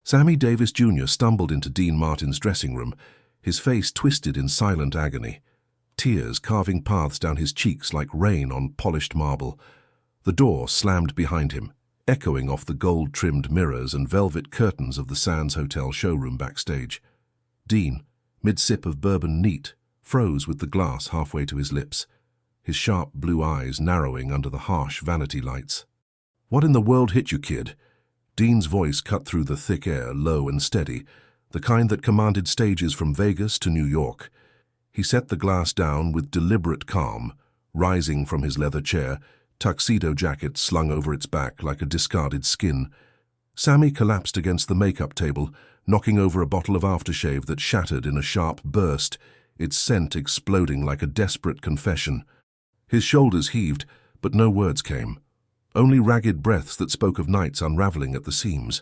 Sammy Davis Jr. stumbled into Dean Martin's dressing room, his face twisted in silent agony, tears carving paths down his cheeks like rain on polished marble. The door slammed behind him, echoing off the gold-trimmed mirrors and velvet curtains of the Sands Hotel showroom backstage. Dean, mid-sip of bourbon neat, froze with the glass halfway to his lips, his sharp blue eyes narrowing under the harsh vanity lights. "What in the world hit you, kid?" Dean's voice cut through the thick air, low and steady, the kind that commanded stages from Vegas to New York. He set the glass down with deliberate calm, rising from his leather chair, tuxedo jacket slung over its back like a discarded skin. Sammy collapsed against the makeup table, knocking over a bottle of aftershave that shattered in a sharp burst, its scent exploding like a desperate confession. His shoulders heaved, but no words came. Only ragged breaths that spoke of nights unraveling at the seams.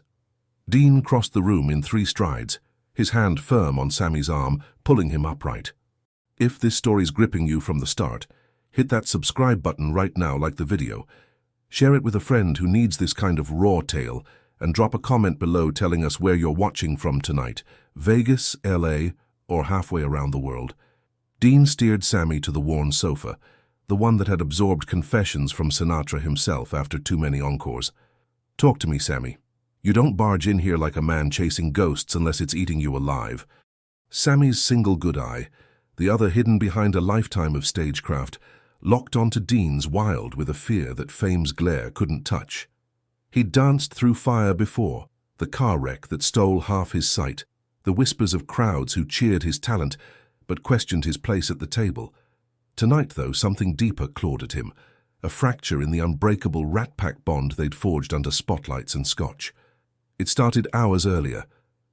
Dean crossed the room in 3 strides, his hand firm on Sammy's arm, pulling him upright. If this story's gripping you from the start, hit that subscribe button right now like the video. Share it with a friend who needs this kind of raw tale, and drop a comment below telling us where you're watching from tonight, Vegas, LA, or halfway around the world. Dean steered Sammy to the worn sofa, the one that had absorbed confessions from Sinatra himself after too many encores. "Talk to me, Sammy. You don't barge in here like a man chasing ghosts unless it's eating you alive." Sammy's single good eye, the other hidden behind a lifetime of stagecraft, locked onto Dean's wild with a fear that fame's glare couldn't touch. He'd danced through fire before, the car wreck that stole half his sight, the whispers of crowds who cheered his talent but questioned his place at the table. Tonight, though, something deeper clawed at him, a fracture in the unbreakable rat-pack bond they'd forged under spotlights and scotch. It started hours earlier,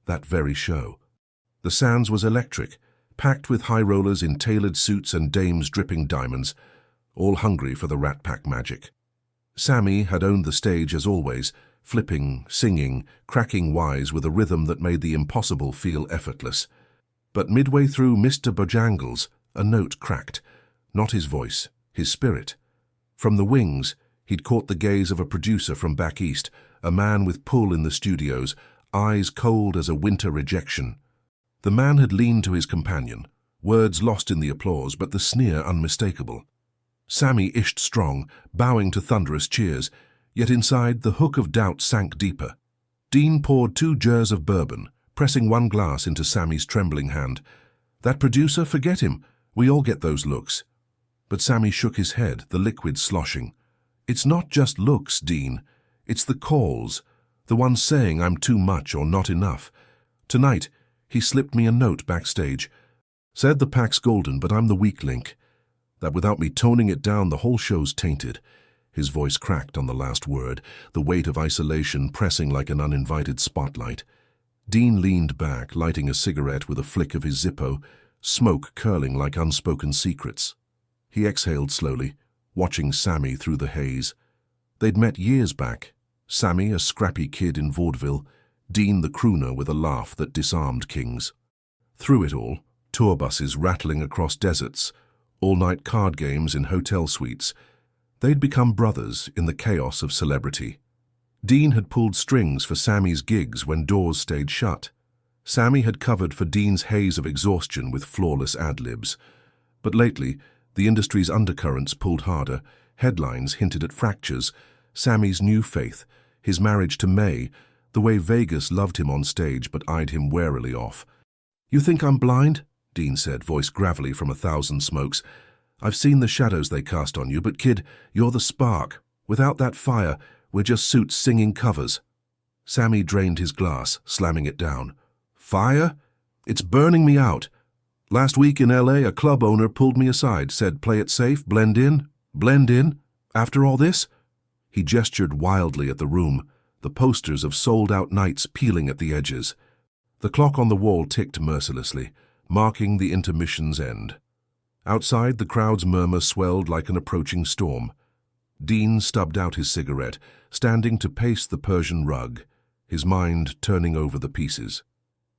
that very show. The Sands was electric, packed with high rollers in tailored suits and dames dripping diamonds, all hungry for the rat-pack magic. Sammy had owned the stage as always, flipping, singing, cracking wise with a rhythm that made the impossible feel effortless. But midway through Mr. Bojangles, a note cracked. Not his voice, his spirit. From the wings, he'd caught the gaze of a producer from back east, a man with pull in the studios, eyes cold as a winter rejection. The man had leaned to his companion, words lost in the applause, but the sneer unmistakable. Sammy ished strong, bowing to thunderous cheers, yet inside the hook of doubt sank deeper. Dean poured 2 jars of bourbon, pressing 1 glass into Sammy's trembling hand. "That producer, forget him. We all get those looks." But Sammy shook his head, the liquid sloshing. "It's not just looks, Dean. It's the calls, the ones saying I'm too much or not enough. Tonight, he slipped me a note backstage. Said the pack's golden, but I'm the weak link. That without me toning it down, the whole show's tainted." His voice cracked on the last word, the weight of isolation pressing like an uninvited spotlight. Dean leaned back, lighting a cigarette with a flick of his Zippo, smoke curling like unspoken secrets. He exhaled slowly, watching Sammy through the haze. They'd met years back, Sammy a scrappy kid in vaudeville, Dean the crooner with a laugh that disarmed kings. Through it all, tour buses rattling across deserts, all-night card games in hotel suites, they'd become brothers in the chaos of celebrity. Dean had pulled strings for Sammy's gigs when doors stayed shut. Sammy had covered for Dean's haze of exhaustion with flawless ad-libs. But lately, the industry's undercurrents pulled harder, headlines hinted at fractures, Sammy's new faith, his marriage to May, the way Vegas loved him on stage but eyed him warily off. "You think I'm blind?" Dean said, voice gravelly from 1,000 smokes. "I've seen the shadows they cast on you, but kid, you're the spark. Without that fire, we're just suits singing covers." Sammy drained his glass, slamming it down. "Fire? It's burning me out. Last week in LA, a club owner pulled me aside, said play it safe, blend in. Blend in? After all this?" He gestured wildly at the room, the posters of sold-out nights peeling at the edges. The clock on the wall ticked mercilessly, marking the intermission's end. Outside, the crowd's murmur swelled like an approaching storm. Dean stubbed out his cigarette, standing to pace the Persian rug, his mind turning over the pieces.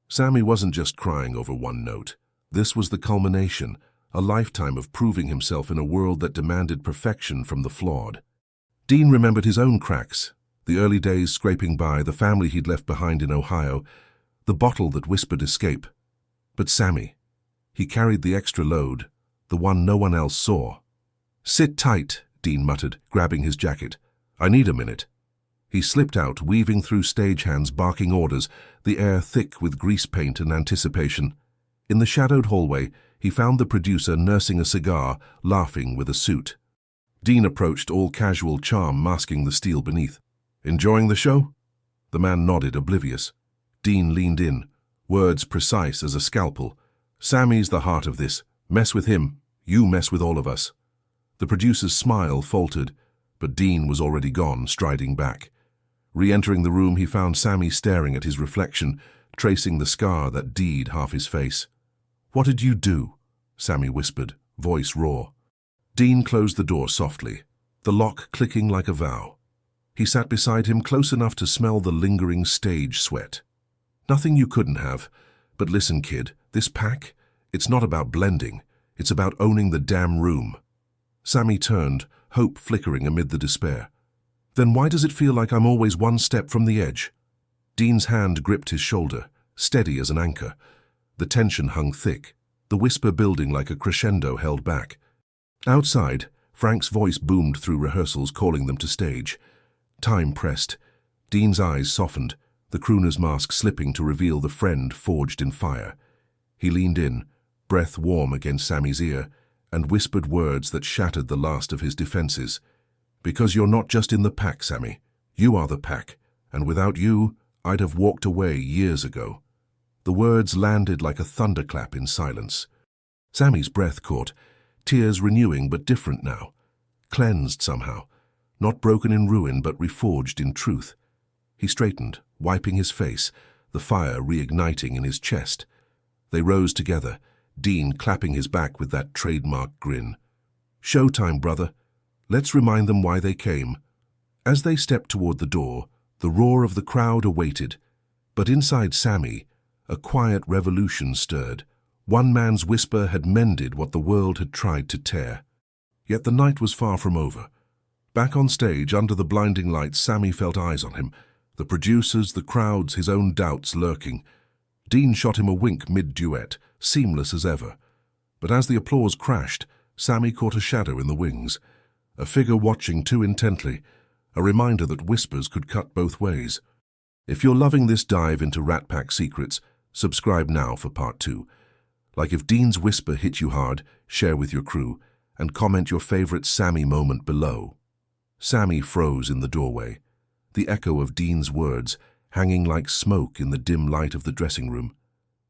Sammy wasn't just crying over one note. This was the culmination, a lifetime of proving himself in a world that demanded perfection from the flawed. Dean remembered his own cracks, The early days scraping by, the family he'd left behind in Ohio, the bottle that whispered escape. But Sammy, he carried the extra load, the one no one else saw. "Sit tight," Dean muttered, grabbing his jacket. "I need a minute." He slipped out, weaving through stagehands barking orders, the air thick with grease paint and anticipation. In the shadowed hallway, he found the producer nursing a cigar, laughing with a suit. Dean approached, all casual charm masking the steel beneath. "Enjoying the show?" The man nodded, oblivious. Dean leaned in, words precise as a scalpel. "Sammy's the heart of this. Mess with him, you mess with all of us." The producer's smile faltered, but Dean was already gone, striding back. Re-entering the room, he found Sammy staring at his reflection, tracing the scar that deed half his face. "What did you do?" Sammy whispered, voice raw. Dean closed the door softly, the lock clicking like a vow. He sat beside him, close enough to smell the lingering stage sweat. "Nothing you couldn't have. But listen, kid, this pack, it's not about blending. It's about owning the damn room." Sammy turned, hope flickering amid the despair. "Then why does it feel like I'm always one step from the edge?" Dean's hand gripped his shoulder, steady as an anchor. The tension hung thick, the whisper building like a crescendo held back. Outside, Frank's voice boomed through rehearsals, calling them to stage. Time pressed. Dean's eyes softened, the crooner's mask slipping to reveal the friend forged in fire. He leaned in, breath warm against Sammy's ear, and whispered words that shattered the last of his defenses. "Because you're not just in the pack, Sammy. You are the pack, and without you, I'd have walked away years ago." The words landed like a thunderclap in silence. Sammy's breath caught, tears renewing but different now. Cleansed somehow, not broken in ruin but reforged in truth. He straightened, wiping his face, the fire reigniting in his chest. They rose together, Dean clapping his back with that trademark grin. "Showtime, brother. Let's remind them why they came." As they stepped toward the door, the roar of the crowd awaited. But inside Sammy, a quiet revolution stirred. One man's whisper had mended what the world had tried to tear. Yet the night was far from over. Back on stage, under the blinding lights, Sammy felt eyes on him. The producers, the crowds, his own doubts lurking. Dean shot him a wink mid-duet, seamless as ever. But as the applause crashed, Sammy caught a shadow in the wings. A figure watching too intently, a reminder that whispers could cut both ways. If you're loving this dive into Rat Pack secrets, subscribe now for part 2. Like if Dean's whisper hit you hard, share with your crew, and comment your favorite Sammy moment below. Sammy froze in the doorway, the echo of Dean's words hanging like smoke in the dim light of the dressing room.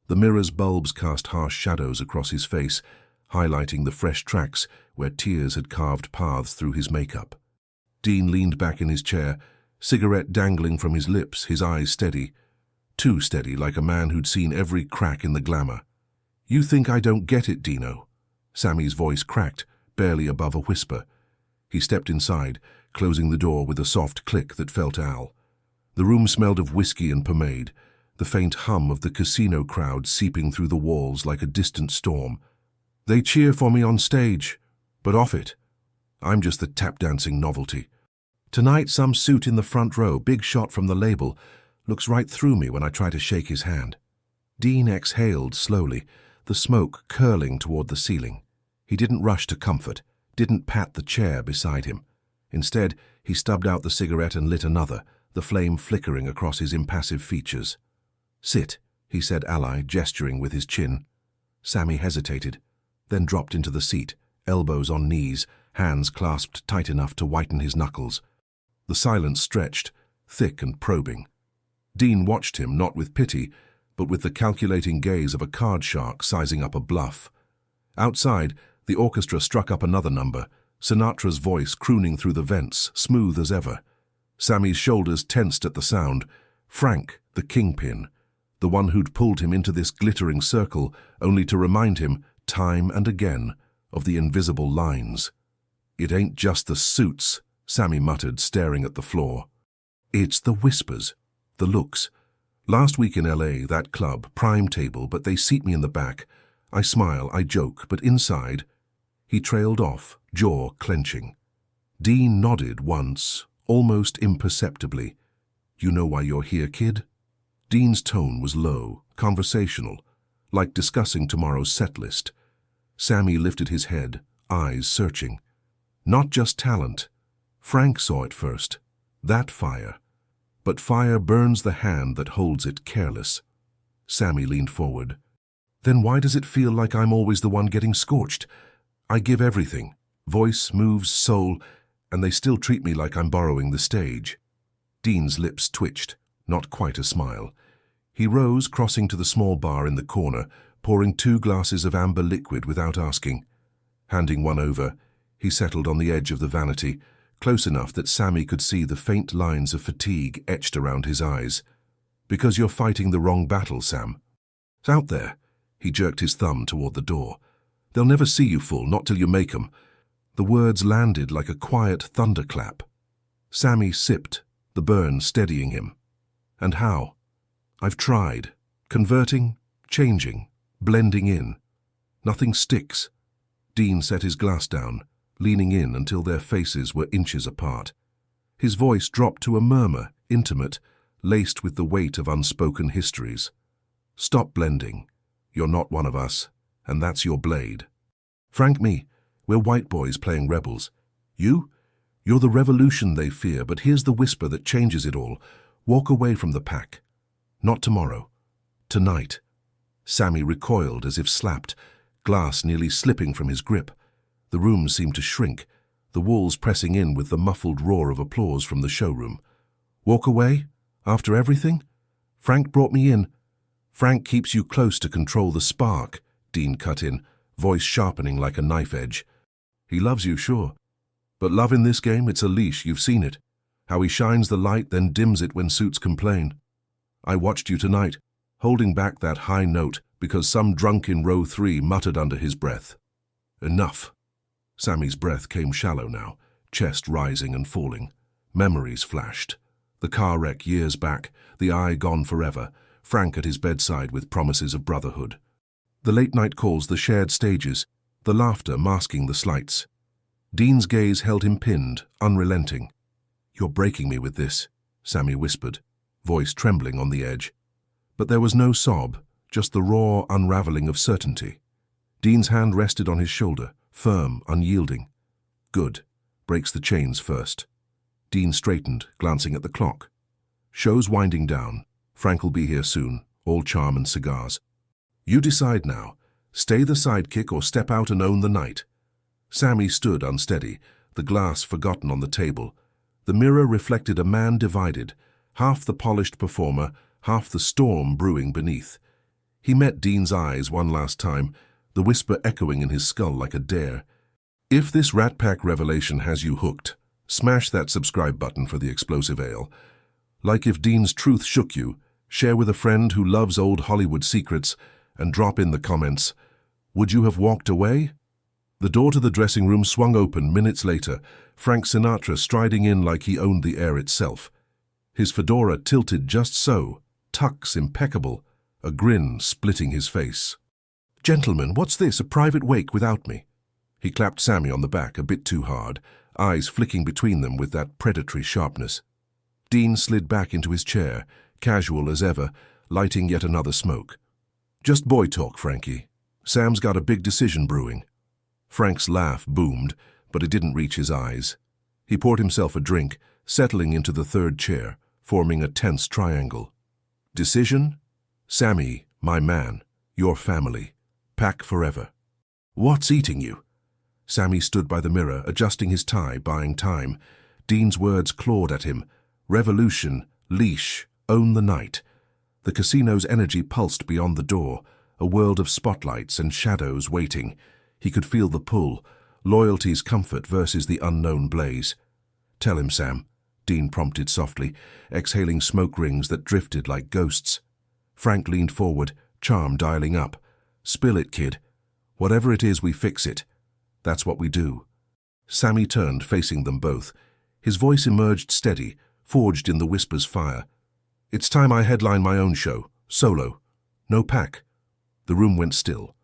The mirror's bulbs cast harsh shadows across his face, highlighting the fresh tracks where tears had carved paths through his makeup. Dean leaned back in his chair, cigarette dangling from his lips, his eyes steady. Too steady, like a man who'd seen every crack in the glamour. "You think I don't get it, Dino?" Sammy's voice cracked, barely above a whisper. He stepped inside, closing the door with a soft click that felt Al. The room smelled of whiskey and pomade, the faint hum of the casino crowd seeping through the walls like a distant storm. "They cheer for me on stage, but off it, I'm just the tap-dancing novelty. Tonight, some suit in the front row, big shot from the label, looks right through me when I try to shake his hand." Dean exhaled slowly, the smoke curling toward the ceiling. He didn't rush to comfort, didn't pat the chair beside him. Instead, he stubbed out the cigarette and lit another, the flame flickering across his impassive features. "Sit," he said, ally, gesturing with his chin. Sammy hesitated, then dropped into the seat, elbows on knees, hands clasped tight enough to whiten his knuckles. The silence stretched, thick and probing. Dean watched him, not with pity, but with the calculating gaze of a card shark sizing up a bluff. Outside, the orchestra struck up another number, Sinatra's voice crooning through the vents, smooth as ever. Sammy's shoulders tensed at the sound. Frank, the kingpin, the one who'd pulled him into this glittering circle, only to remind him, time and again, of the invisible lines. "It ain't just the suits," Sammy muttered, staring at the floor. "It's the whispers, the looks. Last week in LA, that club, prime table, but they seat me in the back. I smile, I joke, but inside..." He trailed off, jaw clenching. Dean nodded once, almost imperceptibly. "You know why you're here, kid?" Dean's tone was low, conversational, like discussing tomorrow's set list. Sammy lifted his head, eyes searching. Not just talent. Frank saw it first. That fire. But fire burns the hand that holds it careless. Sammy leaned forward. "Then why does it feel like I'm always the one getting scorched? I give everything. Voice, moves, soul, and they still treat me like I'm borrowing the stage." Dean's lips twitched, not quite a smile. He rose, crossing to the small bar in the corner, pouring 2 glasses of amber liquid without asking. Handing one over, he settled on the edge of the vanity, close enough that Sammy could see the faint lines of fatigue etched around his eyes. "Because you're fighting the wrong battle, Sam. It's out there." He jerked his thumb toward the door. "They'll never see you full, not till you make 'em." The words landed like a quiet thunderclap. Sammy sipped, the burn steadying him. "And how?" "I've tried. Converting, changing, blending in. Nothing sticks." Dean set his glass down, leaning in until their faces were inches apart. His voice dropped to a murmur, intimate, laced with the weight of unspoken histories. "Stop blending. You're not one of us, and that's your blade. Frank, me, we're white boys playing rebels. You're the revolution they fear, but here's the whisper that changes it all. Walk away from the pack. Not tomorrow. Tonight." Sammy recoiled as if slapped, glass nearly slipping from his grip. The room seemed to shrink, the walls pressing in with the muffled roar of applause from the showroom. "Walk away? After everything? Frank brought me in." "Frank keeps you close to control the spark," Dean cut in, voice sharpening like a knife edge. "He loves you, sure. But love in this game, it's a leash, you've seen it. How he shines the light, then dims it when suits complain. I watched you tonight, holding back that high note because some drunk in row 3 muttered under his breath. Enough." Sammy's breath came shallow now, chest rising and falling. Memories flashed. The car wreck years back, the eye gone forever, Frank at his bedside with promises of brotherhood. The late-night calls, the shared stages, the laughter masking the slights. Dean's gaze held him pinned, unrelenting. "You're breaking me with this," Sammy whispered, voice trembling on the edge. But there was no sob, just the raw unraveling of certainty. Dean's hand rested on his shoulder, firm, unyielding. "Good. Breaks the chains first." Dean straightened, glancing at the clock. "Show's winding down. Frank'll be here soon, all charm and cigars. You decide now. Stay the sidekick or step out and own the night." Sammy stood unsteady, the glass forgotten on the table. The mirror reflected a man divided, half the polished performer, half the storm brewing beneath. He met Dean's eyes one last time, the whisper echoing in his skull like a dare. "If this Rat Pack revelation has you hooked, smash that subscribe button for the explosive ale. Like if Dean's truth shook you, share with a friend who loves old Hollywood secrets, and drop in the comments, would you have walked away?" The door to the dressing room swung open minutes later, Frank Sinatra striding in like he owned the air itself. His fedora tilted just so, tucks impeccable, a grin splitting his face. "Gentlemen, what's this, a private wake without me?" He clapped Sammy on the back a bit too hard, eyes flicking between them with that predatory sharpness. Dean slid back into his chair, casual as ever, lighting yet another smoke. "Just boy talk, Frankie. Sam's got a big decision brewing." Frank's laugh boomed, but it didn't reach his eyes. He poured himself a drink, settling into the third chair, forming a tense triangle. "Decision? Sammy, my man, your family. Pack forever." "What's eating you?" Sammy stood by the mirror, adjusting his tie, buying time. Dean's words clawed at him. Revolution, leash, own the night. The casino's energy pulsed beyond the door, a world of spotlights and shadows waiting. He could feel the pull, loyalty's comfort versus the unknown blaze. "Tell him, Sam," Dean prompted softly, exhaling smoke rings that drifted like ghosts. Frank leaned forward, charm dialing up. "Spill it, kid. Whatever it is, we fix it. That's what we do." Sammy turned, facing them both. His voice emerged steady, forged in the whisper's fire. "It's time I headline my own show, solo. No pack." The room went still.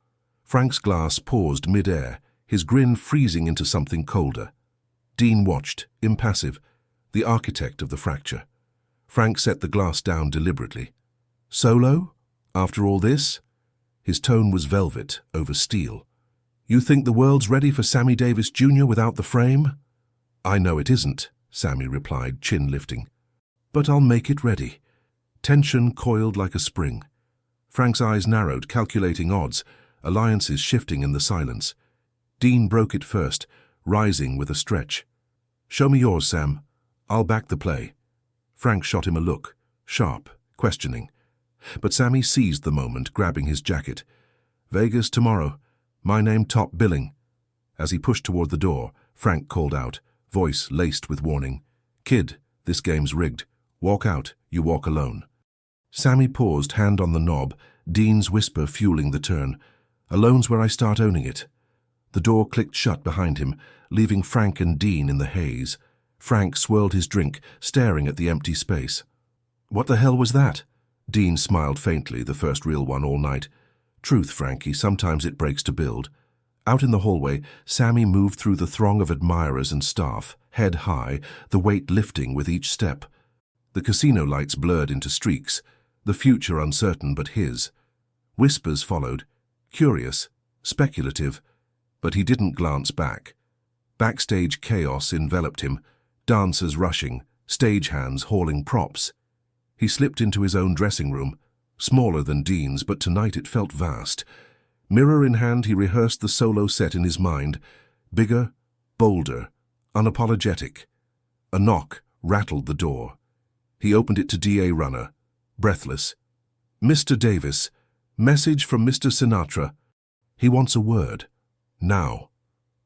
Frank's glass paused mid-air, his grin freezing into something colder. Dean watched, impassive. the architect of the fracture. Frank set the glass down deliberately. Solo? After all this? His tone was velvet over steel. You think the world's ready for Sammy Davis Jr. without the frame? I know it isn't, Sammy replied, chin lifting. But I'll make it ready. Tension coiled like a spring. Frank's eyes narrowed, calculating odds, alliances shifting in the silence. Dean broke it first, rising with a stretch. Show me yours, Sam. I'll back the play. Frank shot him a look, sharp, questioning. But Sammy seized the moment, grabbing his jacket. Vegas tomorrow. My name top billing. As he pushed toward the door, Frank called out, voice laced with warning. Kid, this game's rigged. Walk out, you walk alone. Sammy paused, hand on the knob, Dean's whisper fueling the turn. Alone's where I start owning it. The door clicked shut behind him, leaving Frank and Dean in the haze. Frank swirled his drink, staring at the empty space. What the hell was that? Dean smiled faintly, the first real one all night. Truth, Frankie, sometimes it breaks to build. Out in the hallway, Sammy moved through the throng of admirers and staff, head high, the weight lifting with each step. The casino lights blurred into streaks, the future uncertain but his. Whispers followed, curious, speculative, but he didn't glance back. Backstage chaos enveloped him, dancers rushing, stagehands hauling props. He slipped into his own dressing room, smaller than Dean's, but tonight it felt vast. Mirror in hand, he rehearsed the solo set in his mind, bigger, bolder, unapologetic. A knock rattled the door. He opened it to DA Runner, breathless. Mr. Davis, message from Mr. Sinatra. He wants a word. Now.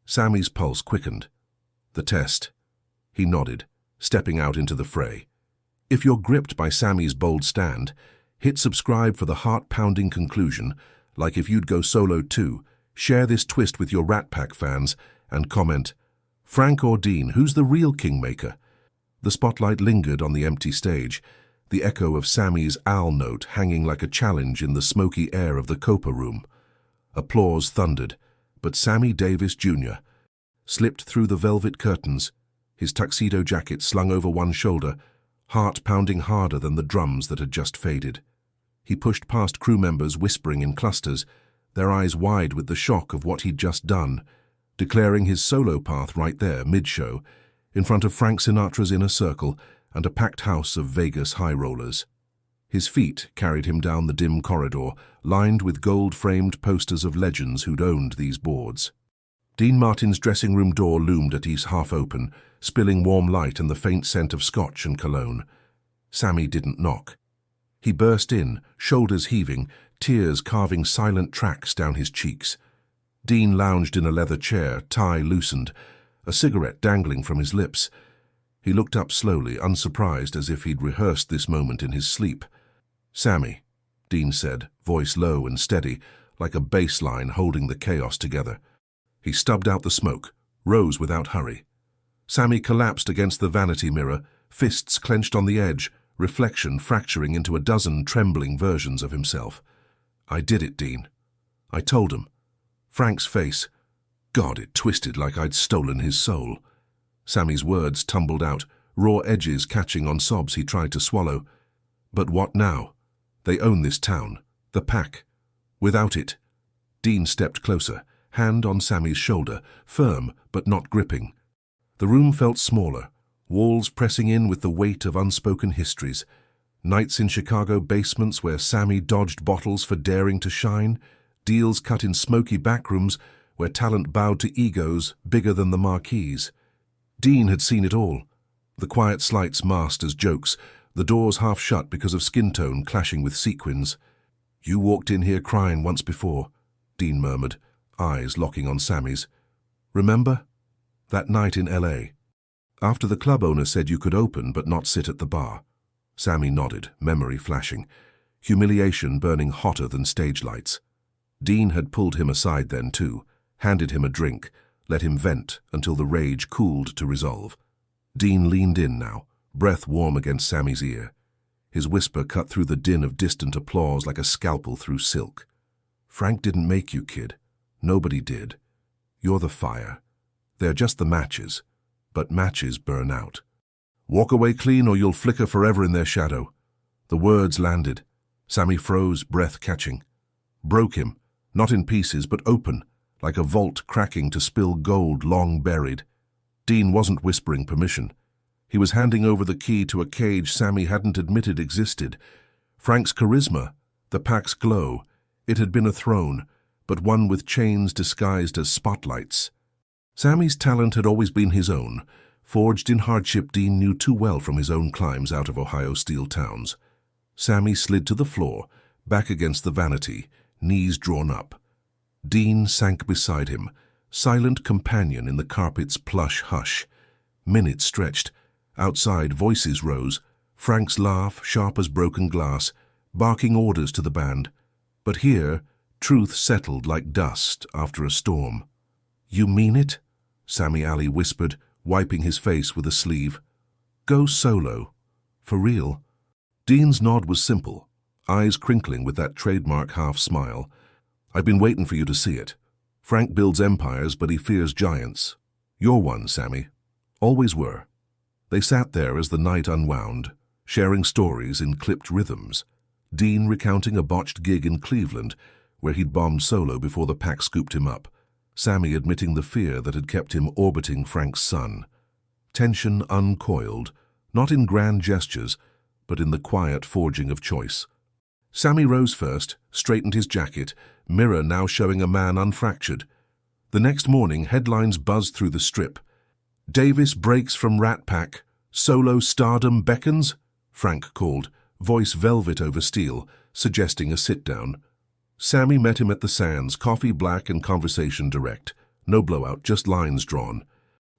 Sammy's pulse quickened. The test. He nodded, stepping out into the fray. If you're gripped by Sammy's bold stand, hit subscribe for the heart-pounding conclusion, like if you'd go solo too. Share this twist with your Rat Pack fans and comment, Frank or Dean, who's the real kingmaker? The spotlight lingered on the empty stage, the echo of Sammy's owl note hanging like a challenge in the smoky air of the Copa room. Applause thundered, but Sammy Davis Jr. slipped through the velvet curtains, his tuxedo jacket slung over one shoulder, heart pounding harder than the drums that had just faded. He pushed past crew members whispering in clusters, their eyes wide with the shock of what he'd just done, declaring his solo path right there, mid-show, in front of Frank Sinatra's inner circle and a packed house of Vegas high rollers. His feet carried him down the dim corridor, lined with gold-framed posters of legends who'd owned these boards. Dean Martin's dressing room door loomed at ease half open, spilling warm light and the faint scent of scotch and cologne. Sammy didn't knock. He burst in, shoulders heaving, tears carving silent tracks down his cheeks. Dean lounged in a leather chair, tie loosened, a cigarette dangling from his lips. He looked up slowly, unsurprised, as if he'd rehearsed this moment in his sleep. Sammy, Dean said, voice low and steady, like a bass line holding the chaos together. He stubbed out the smoke, rose without hurry. Sammy collapsed against the vanity mirror, fists clenched on the edge, reflection fracturing into a dozen trembling versions of himself. I did it, Dean. I told him. Frank's face. God, it twisted like I'd stolen his soul. Sammy's words tumbled out, raw edges catching on sobs he tried to swallow. But what now? They own this town, the pack. Without it. Dean stepped closer, hand on Sammy's shoulder, firm but not gripping. The room felt smaller, walls pressing in with the weight of unspoken histories. Nights in Chicago basements where Sammy dodged bottles for daring to shine, deals cut in smoky backrooms where talent bowed to egos bigger than the marquees. Dean had seen it all. The quiet slights masked as jokes, the doors half shut because of skin tone clashing with sequins. You walked in here crying once before, Dean murmured, eyes locking on Sammy's. Remember? That night in L.A. After the club owner said you could open but not sit at the bar. Sammy nodded, memory flashing, humiliation burning hotter than stage lights. Dean had pulled him aside then too, handed him a drink, let him vent until the rage cooled to resolve. Dean leaned in now, breath warm against Sammy's ear. His whisper cut through the din of distant applause like a scalpel through silk. Frank didn't make you, kid. Nobody did. You're the fire. They're just the matches, but matches burn out. Walk away clean or you'll flicker forever in their shadow. The words landed. Sammy froze, breath catching. Broke him, not in pieces but open, like a vault cracking to spill gold long buried. Dean wasn't whispering permission. He was handing over the key to a cage Sammy hadn't admitted existed. Frank's charisma, the pack's glow, it had been a throne, but one with chains disguised as spotlights. Sammy's talent had always been his own, forged in hardship Dean knew too well from his own climbs out of Ohio steel towns. Sammy slid to the floor, back against the vanity, knees drawn up. Dean sank beside him, silent companion in the carpet's plush hush. Minutes stretched. Outside, voices rose, Frank's laugh, sharp as broken glass, barking orders to the band. But here, truth settled like dust after a storm. "You mean it?" Sammy Alley whispered, wiping his face with a sleeve. "Go solo. For real?" Dean's nod was simple, eyes crinkling with that trademark half-smile. "I've been waiting for you to see it. Frank builds empires, but he fears giants. You're one, Sammy. Always were." They sat there as the night unwound, sharing stories in clipped rhythms. Dean recounting a botched gig in Cleveland, where he'd bombed solo before the pack scooped him up. Sammy admitting the fear that had kept him orbiting Frank's son. Tension uncoiled, not in grand gestures, but in the quiet forging of choice. Sammy rose first, straightened his jacket, mirror now showing a man unfractured. The next morning, headlines buzzed through the strip. "Davis breaks from Rat Pack. Solo stardom beckons?" Frank called, voice velvet over steel, suggesting a sit-down. Sammy met him at the Sands, coffee black and conversation direct. No blowout, just lines drawn.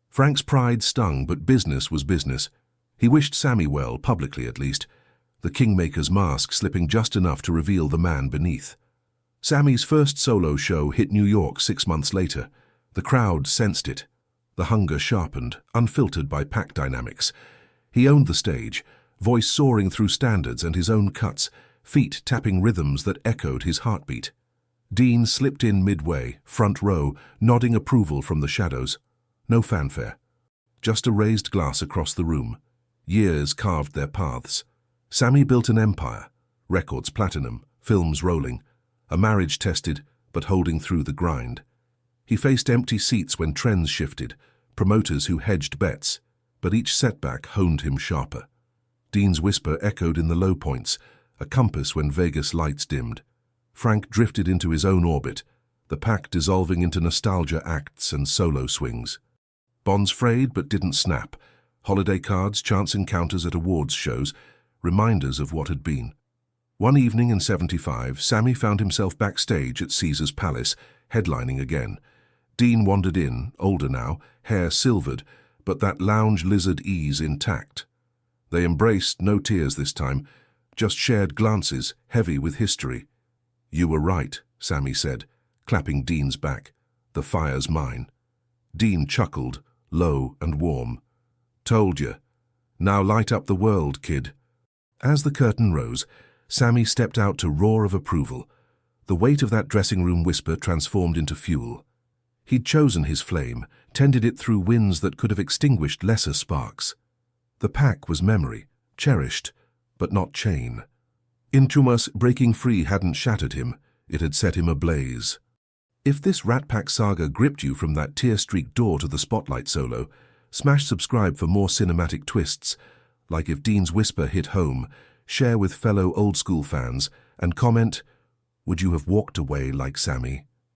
Frank's pride stung, but business was business. He wished Sammy well, publicly at least, the Kingmaker's mask slipping just enough to reveal the man beneath. Sammy's first solo show hit New York 6 months later. The crowd sensed it. The hunger sharpened, unfiltered by pack dynamics. He owned the stage, voice soaring through standards and his own cuts, feet tapping rhythms that echoed his heartbeat. Dean slipped in midway, front row, nodding approval from the shadows. No fanfare. Just a raised glass across the room. Years carved their paths. Sammy built an empire. Records platinum, films rolling. A marriage tested, but holding through the grind. He faced empty seats when trends shifted, promoters who hedged bets, but each setback honed him sharper. Dean's whisper echoed in the low points, a compass when Vegas lights dimmed. Frank drifted into his own orbit, the pack dissolving into nostalgia acts and solo swings. Bonds frayed but didn't snap. Holiday cards, chance encounters at awards shows, reminders of what had been. One evening in '75, Sammy found himself backstage at Caesar's Palace, headlining again. Dean wandered in, older now, hair silvered, but that lounge lizard ease intact. They embraced, no tears this time, just shared glances, heavy with history. "You were right," Sammy said, clapping Dean's back. "The fire's mine." Dean chuckled, low and warm. "Told you. Now light up the world, kid." As the curtain rose, Sammy stepped out to roar of approval. The weight of that dressing room whisper transformed into fuel. He'd chosen his flame, tended it through winds that could have extinguished lesser sparks. The pack was memory, cherished, but not chain. Intumas breaking free hadn't shattered him, it had set him ablaze. If this Rat Pack saga gripped you from that tear-streaked door to the spotlight solo, smash subscribe for more cinematic twists. Like if Dean's whisper hit home, share with fellow old-school fans, and comment, would you have walked away like Sammy?